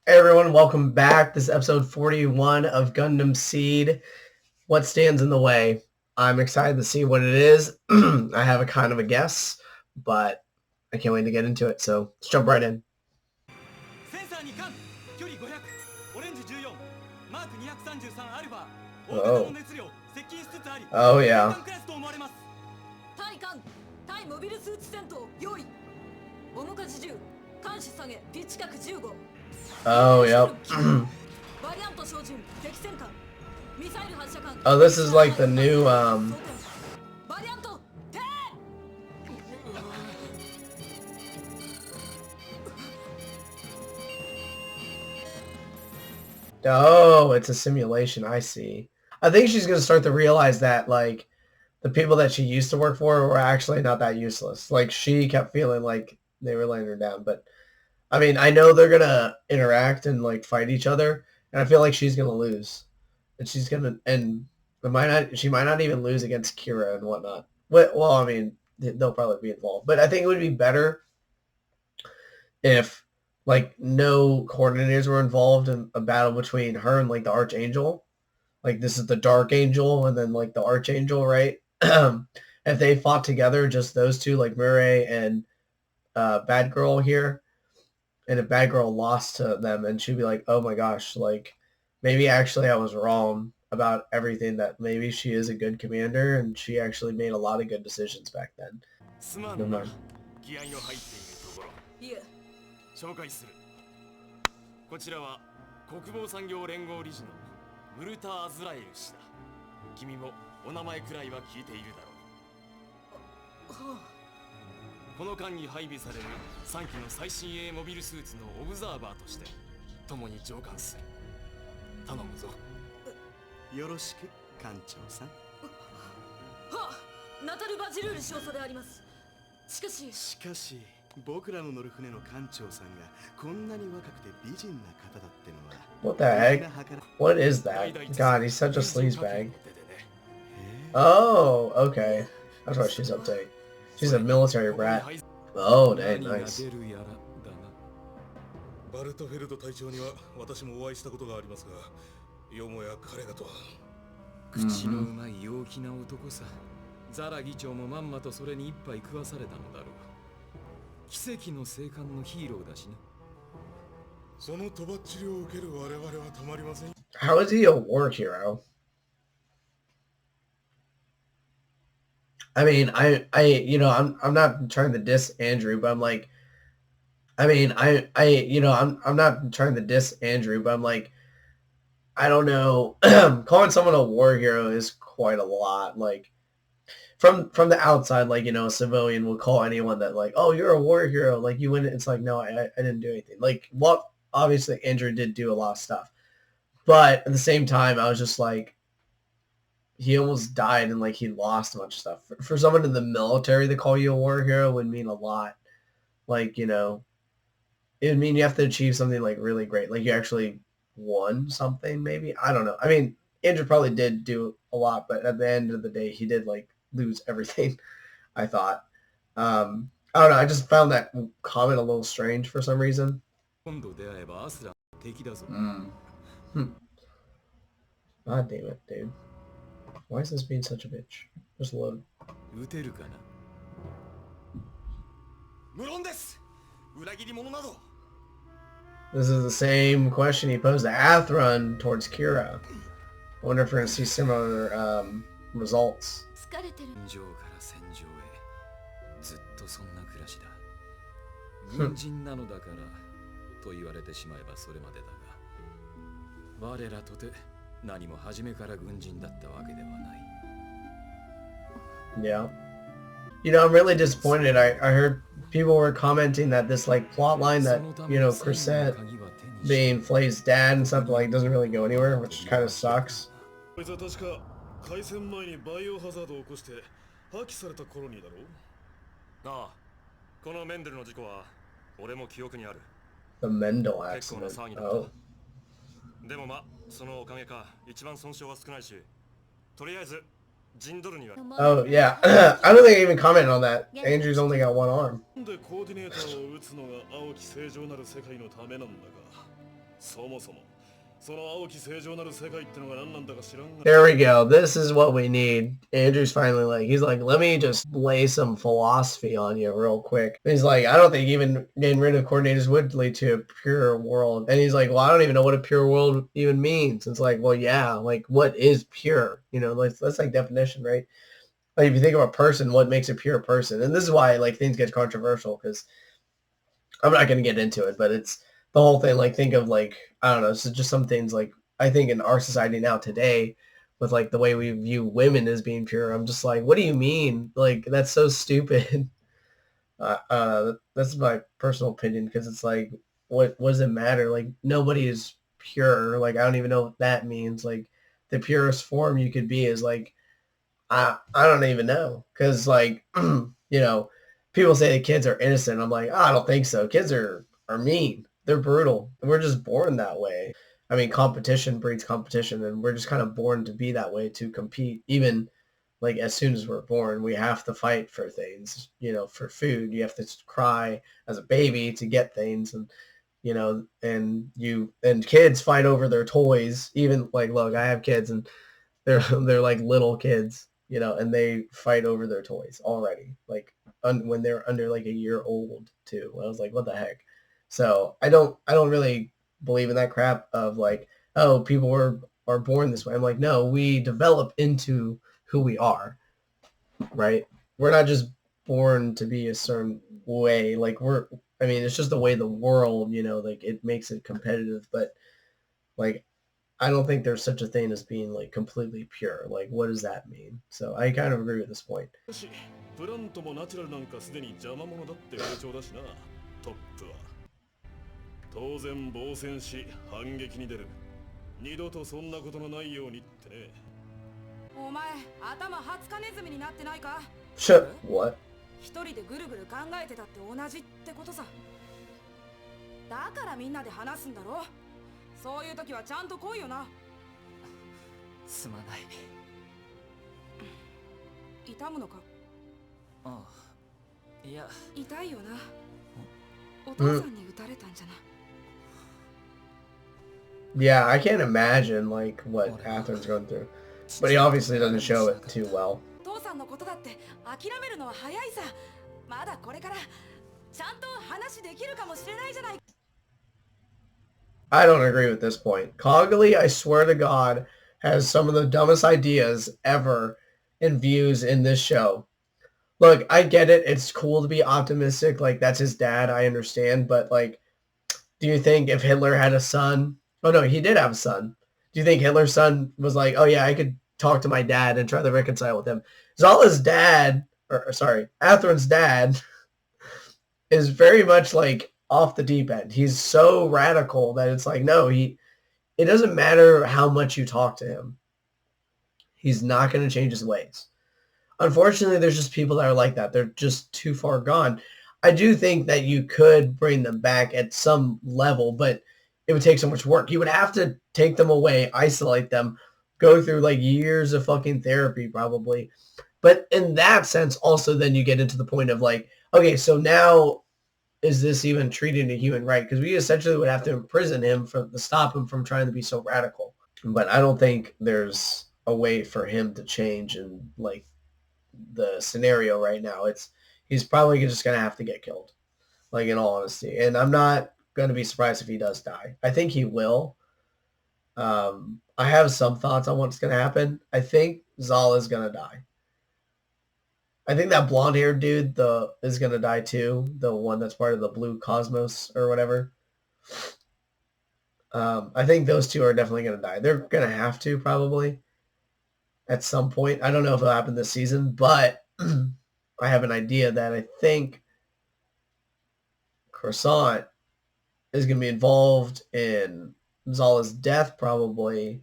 Hey everyone, welcome back. This is episode 41 of Gundam Seed. What stands in the way? I'm excited to see what it is. I have a kind of a guess, but I can't wait to get into it. So let's jump right in. Oh. Oh yeah. Oh, yep. Oh, this is like the new, Oh, it's a simulation, I see. I think she's going to start to realize that, like, the people that she used to work for were actually not that useless. Like, she kept feeling like they were laying her down, but I mean, I know they're gonna interact and like fight each other, and I feel like she's gonna lose, and she might not even lose against Kira and whatnot. Well, I mean, they'll probably be involved, but I think it would be better if like no coordinators were involved in a battle between her and like the Archangel. Like this is the Darkangel, and then like the Archangel, right? If they fought together, just those two, like Murray and Bad Girl here. And if Bad Girl lost to them, and she'd be like, oh my gosh, like maybe actually I was wrong about everything, that maybe she is a good commander and she actually made a lot of good decisions back then. Never mind. 紹介する。こちらは国防産業連合理事のムルタ・アズラエル氏だ。君もお名前くらいは聞いているだろう。この間に配備される3機の最新鋭モビルスーツのオブザーバーとして共に上官する。頼むぞ。よろしく、艦長さん。はあ、ナタル・バジルール少佐であります。しかし、僕らの乗る船の艦長さんがこんなに若くて美人な方だってのは。What the heck? What is that? God, he's such a sleazebag. Oh, okay. That's why she's uptight. She's a military brat. Oh, dang, nice. バルトフェルド隊長には私もお会いしたことがありますが、よもや彼がとは。口のうまい陽気な男さ。ザラ議長もまんまとそれに一杯食わされたのだろう。奇跡の生還のヒーローだしな。そのとばっちりを受ける我々はたまりません。How is he a war hero? I mean, you know, I'm not trying to diss Andrew, but I'm like, I'm not trying to diss Andrew, but I'm like, I don't know, calling someone a war hero is quite a lot. Like, from the outside, like, you know, a civilian will call anyone that like, oh, you're a war hero, like you wouldn't. It's like, no, I didn't do anything. Like, well, obviously Andrew did do a lot of stuff, but at the same time, I was just like, he almost died and like he lost a bunch of stuff. For someone in the military to call you a war hero would mean a lot. Like, you know, it would mean you have to achieve something like really great. Like you actually won something, maybe. I don't know. I mean, Andrew probably did do a lot, but at the end of the day, he did like lose everything, I thought. I don't know. I just found that comment a little strange for some reason. God damn it, dude. Why is this being such a bitch? Just load. This is the same question he posed to Athrun towards Kira. I wonder if we're going to see similar results. Yeah. You know, I'm really disappointed. I heard people were commenting that this like plot line that, you know, Crescent being Flay's dad and stuff like doesn't really go anywhere, which kind of sucks. The Mendel accident. Oh. でもま、そのおかげか一番損傷は少ないし、とりあえず Oh, yeah. I don't think I even commented on that. Andrew's only got one arm. There we go. This is what we need. Andrew's finally like, he's like, let me just lay some philosophy on you real quick. And he's like, I don't think even getting rid of coordinators would lead to a pure world. And he's like, well, I don't even know what a pure world even means. It's like, well, yeah, like what is pure? You know, like that's like definition, right? Like if you think of a person, what makes a pure person? And this is why like things get controversial because I'm not going to get into it, but it's the whole thing. Like think of like, I don't know, it's just some things like I think in our society now today with like the way we view women as being pure, I'm just like, what do you mean? Like that's so stupid. That's my personal opinion because it's like, what does it matter? Like nobody is pure. Like I don't even know what that means. Like the purest form you could be is like I don't even know because like you know people say the kids are innocent. I'm like, oh, I don't think so. Kids are mean. They're brutal. We're just born that way. I mean, competition breeds competition, and we're just kind of born to be that way to compete. Even like as soon as we're born, we have to fight for things. You know, for food, you have to cry as a baby to get things, and you know, and kids fight over their toys. Even like, look, I have kids, and they're like little kids, you know, and they fight over their toys already, like when they're under like a year old too. I was like, what the heck? So I don't really believe in that crap of like, oh, people are born this way. I'm like, no, we develop into who we are, right? We're not just born to be a certain way. Like I mean, it's just the way the world, you know, like it makes it competitive, but like I don't think there's such a thing as being like completely pure. Like, what does that mean? So I kind of agree with this point. プラントもナチュラルなんかすでに邪魔者だって風潮だしな、トップは。当然防戦し反撃に出る。二度とそんなことのないようにってね。お前、頭20日ネズミになってないか？ Shut what? 一人でぐるぐる考えてたって同じってことさ。だからみんなで話すんだろ。そういう時はちゃんと来いよな。すまない。痛むのか？ああ、いや。痛いよな。お父さんに撃たれたんじゃな。Yeah, I can't imagine like what Catherine's going through, but he obviously doesn't show it too well. 父さんのことだって諦めるのは早いさ。まだこれからちゃんと話できるかもしれないじゃない。I don't agree with this point. Coggley, I swear to God, has some of the dumbest ideas ever in views in this show. Look, I get it. It's cool to be optimistic. Like, that's his dad. I understand. But, like, do you think if Hitler had a son? Oh, no, he did have a son. Do you think Hitler's son was like, oh, yeah, I could talk to my dad and try to reconcile with him? Zala's dad, or sorry, Atherin's dad, is very much, like, off the deep end. He's so radical that it's like, no, it doesn't matter how much you talk to him. He's not going to change his ways. Unfortunately, there's just people that are like that. They're just too far gone. I do think that you could bring them back at some level, but it would take so much work. You would have to take them away, isolate them, go through like years of fucking therapy probably. But in that sense, also then you get into the point of like, okay, so now is this even treating a human right? Because we essentially would have to imprison him to stop him from trying to be so radical. But I don't think there's a way for him to change in like the scenario right now. He's probably just gonna have to get killed, like in all honesty. And I'm not gonna be surprised if he does die. I think he will. I have some thoughts on what's gonna happen. I think Zala's gonna die. I think that blonde-haired dude is gonna die too. The one that's part of the Blue Cosmos or whatever. I think those two are definitely gonna die. They're gonna have to probably at some point. I don't know if it'll happen this season, but I have an idea that I think Croissant is gonna be involved in Zala's death probably,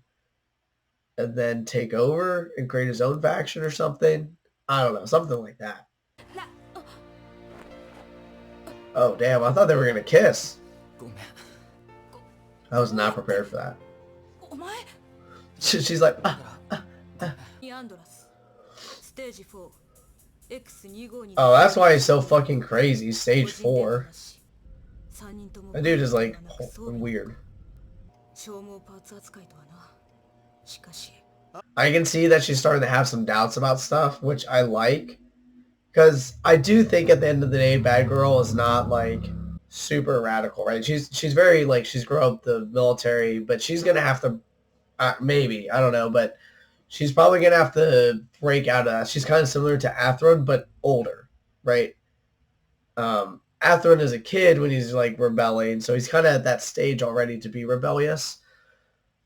and then take over and create his own faction or something. I don't know, something like that. Oh, damn, I thought they were going to kiss. I was not prepared for that. She's like, Oh, that's why he's so fucking crazy. Stage 4. That dude is like weird. I can see that she's starting to have some doubts about stuff, which I like. Because I do think at the end of the day, Bad Girl is not like super radical, right? She's very like she's grown up the military, but she's gonna have to maybe I don't know, but she's probably gonna have to break out of that. She's kind of similar to Athrun, but older, right? Athrun is a kid when he's like rebelling, so he's kind of at that stage already to be rebellious.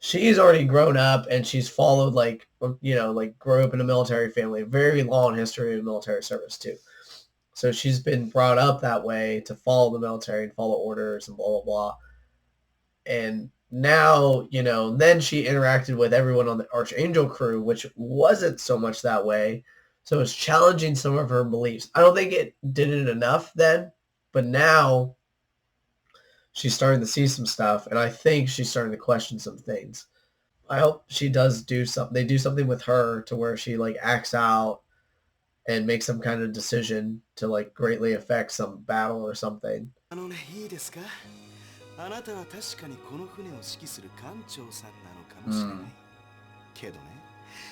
She's already grown up and she's followed like like grew up in a military family, very long history of military service too. So she's been brought up that way to follow the military and follow orders and blah blah blah. And now, then she interacted with everyone on the Archangel crew, which wasn't so much that way. So it's challenging some of her beliefs. I don't think it did it enough then, but now she's starting to see some stuff, and I think she's starting to question some things. I hope she does do something. They do something with her to where she like acts out and makes some kind of decision to like greatly affect some battle or something. あなたは確かにこの船を指揮する艦長さんなのかもしれない。けどね、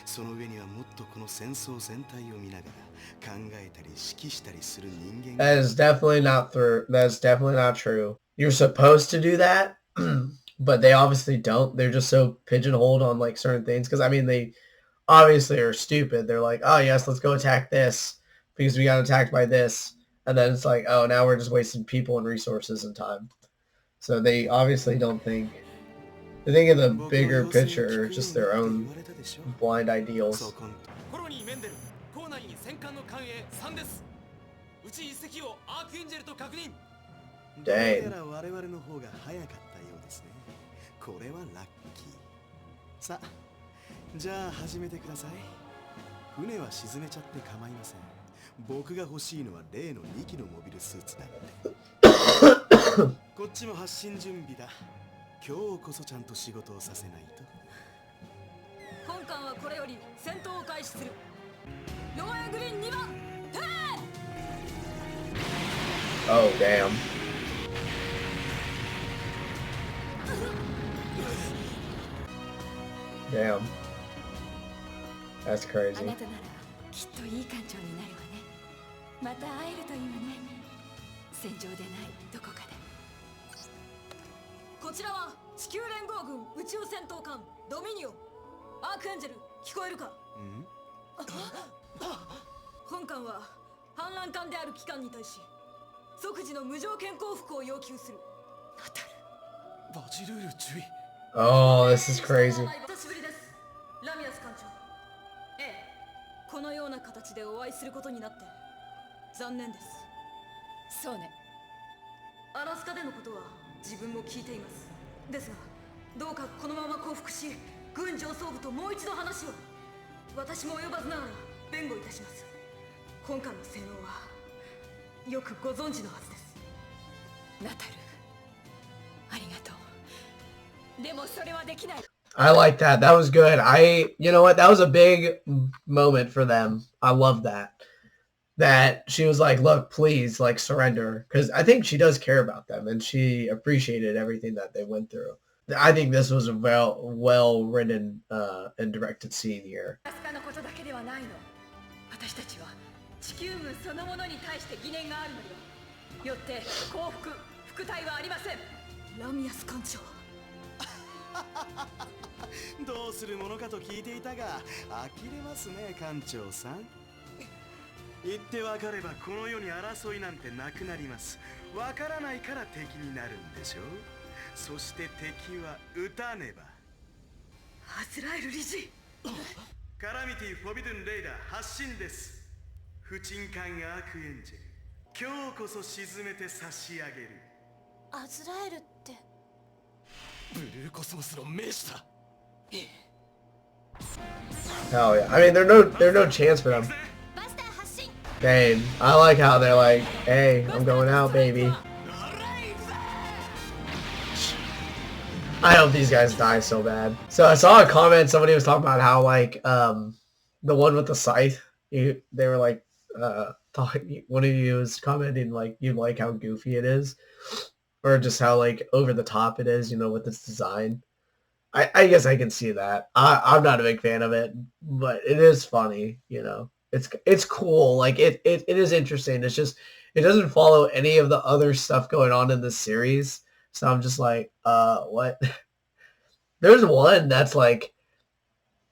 その上にはもっとこの戦争全体を見ながら考えたり指揮したりする人間。That is definitely not true. That's definitely not true. You're supposed to do that, but they obviously don't. They're just so pigeonholed on like certain things. Because I mean, they obviously are stupid. They're like, oh yes, let's go attack this because we got attacked by this, and then it's like, oh, now we're just wasting people and resources and time. So they obviously don't think. They think of the bigger picture, just their own blind ideals. Dang. じゃあ始めてください。船は沈めちゃって構いません。僕が欲しいのは例の2機のモビルスーツだって。こっちも発進準備だ。今日こそちゃんと仕事をさせないと。本艦はこれより戦闘を開始する。ローヤグリーン2番、ペー Oh damn. Damn. That's crazy. あなたならきっといい艦長になるわね。また会えるといいわね。戦場でないどこかで。こちらは地球連合軍宇宙戦闘艦ドミニオン。アークエンジェル聞こえるか？本艦は反乱艦である機関に対し即時の無条件降伏を要求する。ナタル。バジルール注意。Oh, this is crazy. 久しぶりです。ラミアス艦長。ええ、このような形でお会いすることになって残念です。そうね。アラスカでのことは自分も聞いています。ですが、どうかこのまま降伏し、軍上層部ともう一度話を。私も及ばずながら弁護いたします。本艦の性能はよくご存知のはずです。ナタル、ありがとう。でもそれはできない。I like that. That was good. You know what? That was a big moment for them. I love that. That she was like, look, please, like, surrender. Because I think she does care about them, and she appreciated everything that they went through. I think this was a well-written and directed scene here. 私たちは地球軍そのものに対して疑念があるのよ。よって降伏、副隊はありません。ラミアス艦長。どうするものかと聞いていたが、呆れますね、艦長さん。言ってわかればこの世に争いなんてなくなります。わからないから敵になるんでしょう。そして敵は撃たねば。アズラエル理事。カラミティフォビドゥンレイダー発進です。不沈艦アークエンジェル、今日こそ沈めて差し上げる。アズラエルって。ブルーコスモスの名手だ。Hell yeah. I mean, there's no chance for them. Dang. I like how they're like, hey, I'm going out, baby. I hope these guys die so bad. So I saw a comment, somebody was talking about how, like, the one with the scythe, they were like, one of you was commenting, like, you like how goofy it is. Or just how, like, over the top it is, with its design. I guess I can see that. I'm not a big fan of it, but it is funny, you know. It's cool. Like it is interesting. It's just it doesn't follow any of the other stuff going on in the series. So I'm just like, what? There's one that's like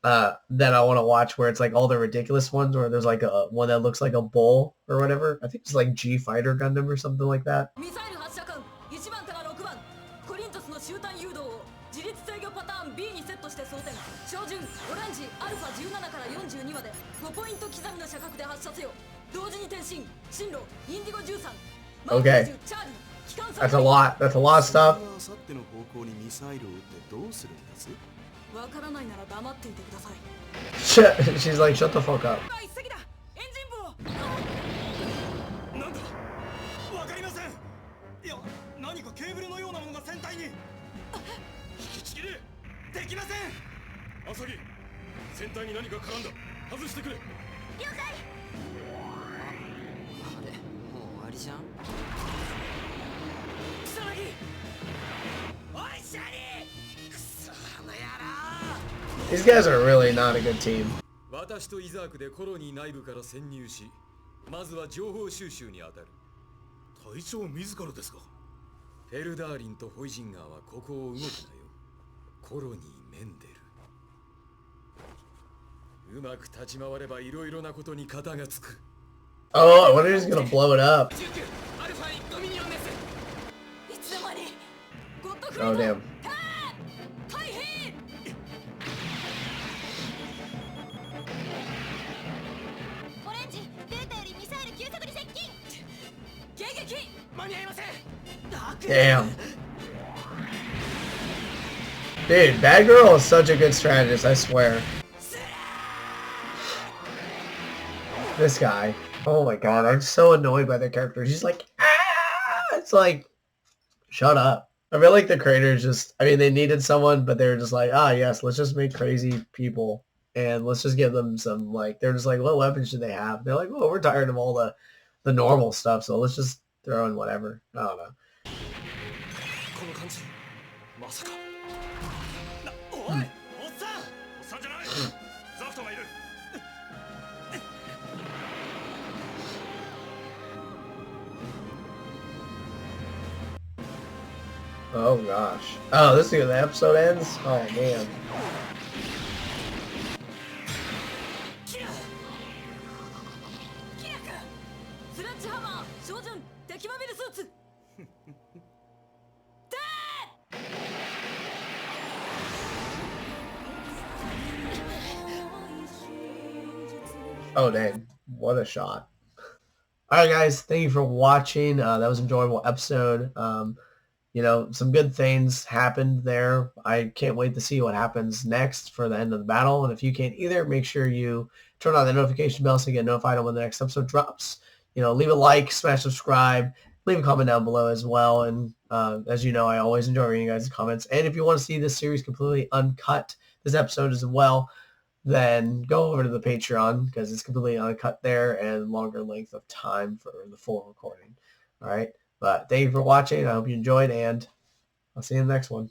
that I want to watch where it's like all the ridiculous ones where there's like a one that looks like a bull or whatever. I think it's like G Fighter Gundam or something like that. ミサイル発射管1番から6番コリントスの集団誘導を自律制御パターン B にセットして装填照準オレンジアルファ17から42まで5ポイント刻みの射角で発射せよ同時に転進進路インディゴ13 Okay. チャーリー機関 That's a lot. That's a lot of stuff. あさっての方向にミサイルを撃ってどうするんですわからないなら黙っていてください She's like, shut the fuck up. 一隻だエンジン部をなんだわかりませんいや何かケーブルのようなものが船体に引きちぎれできませんアサギ船体に何か絡んだ外してくれ了解あれもう終わりじゃん 草薙おいシャリくそあの野郎 These guys are really not a good team. 私とイザークでコロニー内部から潜入しまずは情報収集に当たる隊長自らですか？フェルダーリンとホイジンガーはここを動くなよコロニーメンデルうまく立ち回ればいろいろなことに型がつく Oh, I wonder if he's gonna blow it up. アルファにドミニオンですいつの間にゴッドフレ Oh ンド damn. 大変オレンジデータよりミサイル急速に接近迎撃間に合いません Damn. Dude, Bad Girl is such a good strategist, I swear. This guy. Oh my god, I'm so annoyed by the character. She's like, ah! It's like, shut up. I feel like the creators just, I mean, they needed someone, but they were just like, ah, yes, let's just make crazy people. And let's just give them some, like, they're just like, what weapons should they have? They're like, well, we're tired of all the normal stuff, so let's just throw in whatever. I don't know. この感じまさかおいおっさんおっさんじゃないザフトがいる Oh gosh. Oh, this is where the episode ends? Oh man. キラ君スレッジハマー照準敵モビルスーツ Oh dang. What a shot. Alright guys, thank you for watching. That was an enjoyable episode. You know, some good things happened there. I can't wait to see what happens next for the end of the battle. And if you can't either, make sure you turn on the notification bell so you get notified when the next episode drops. You know, leave a like, smash subscribe, leave a comment down below as well. And as you know, I always enjoy reading you guys' comments. And if you want to see this series completely uncut, this episode as well, then go over to the Patreon because it's completely uncut there and longer length of time for the full recording. All right. But thank you for watching. I hope you enjoyed, and I'll see you in the next one.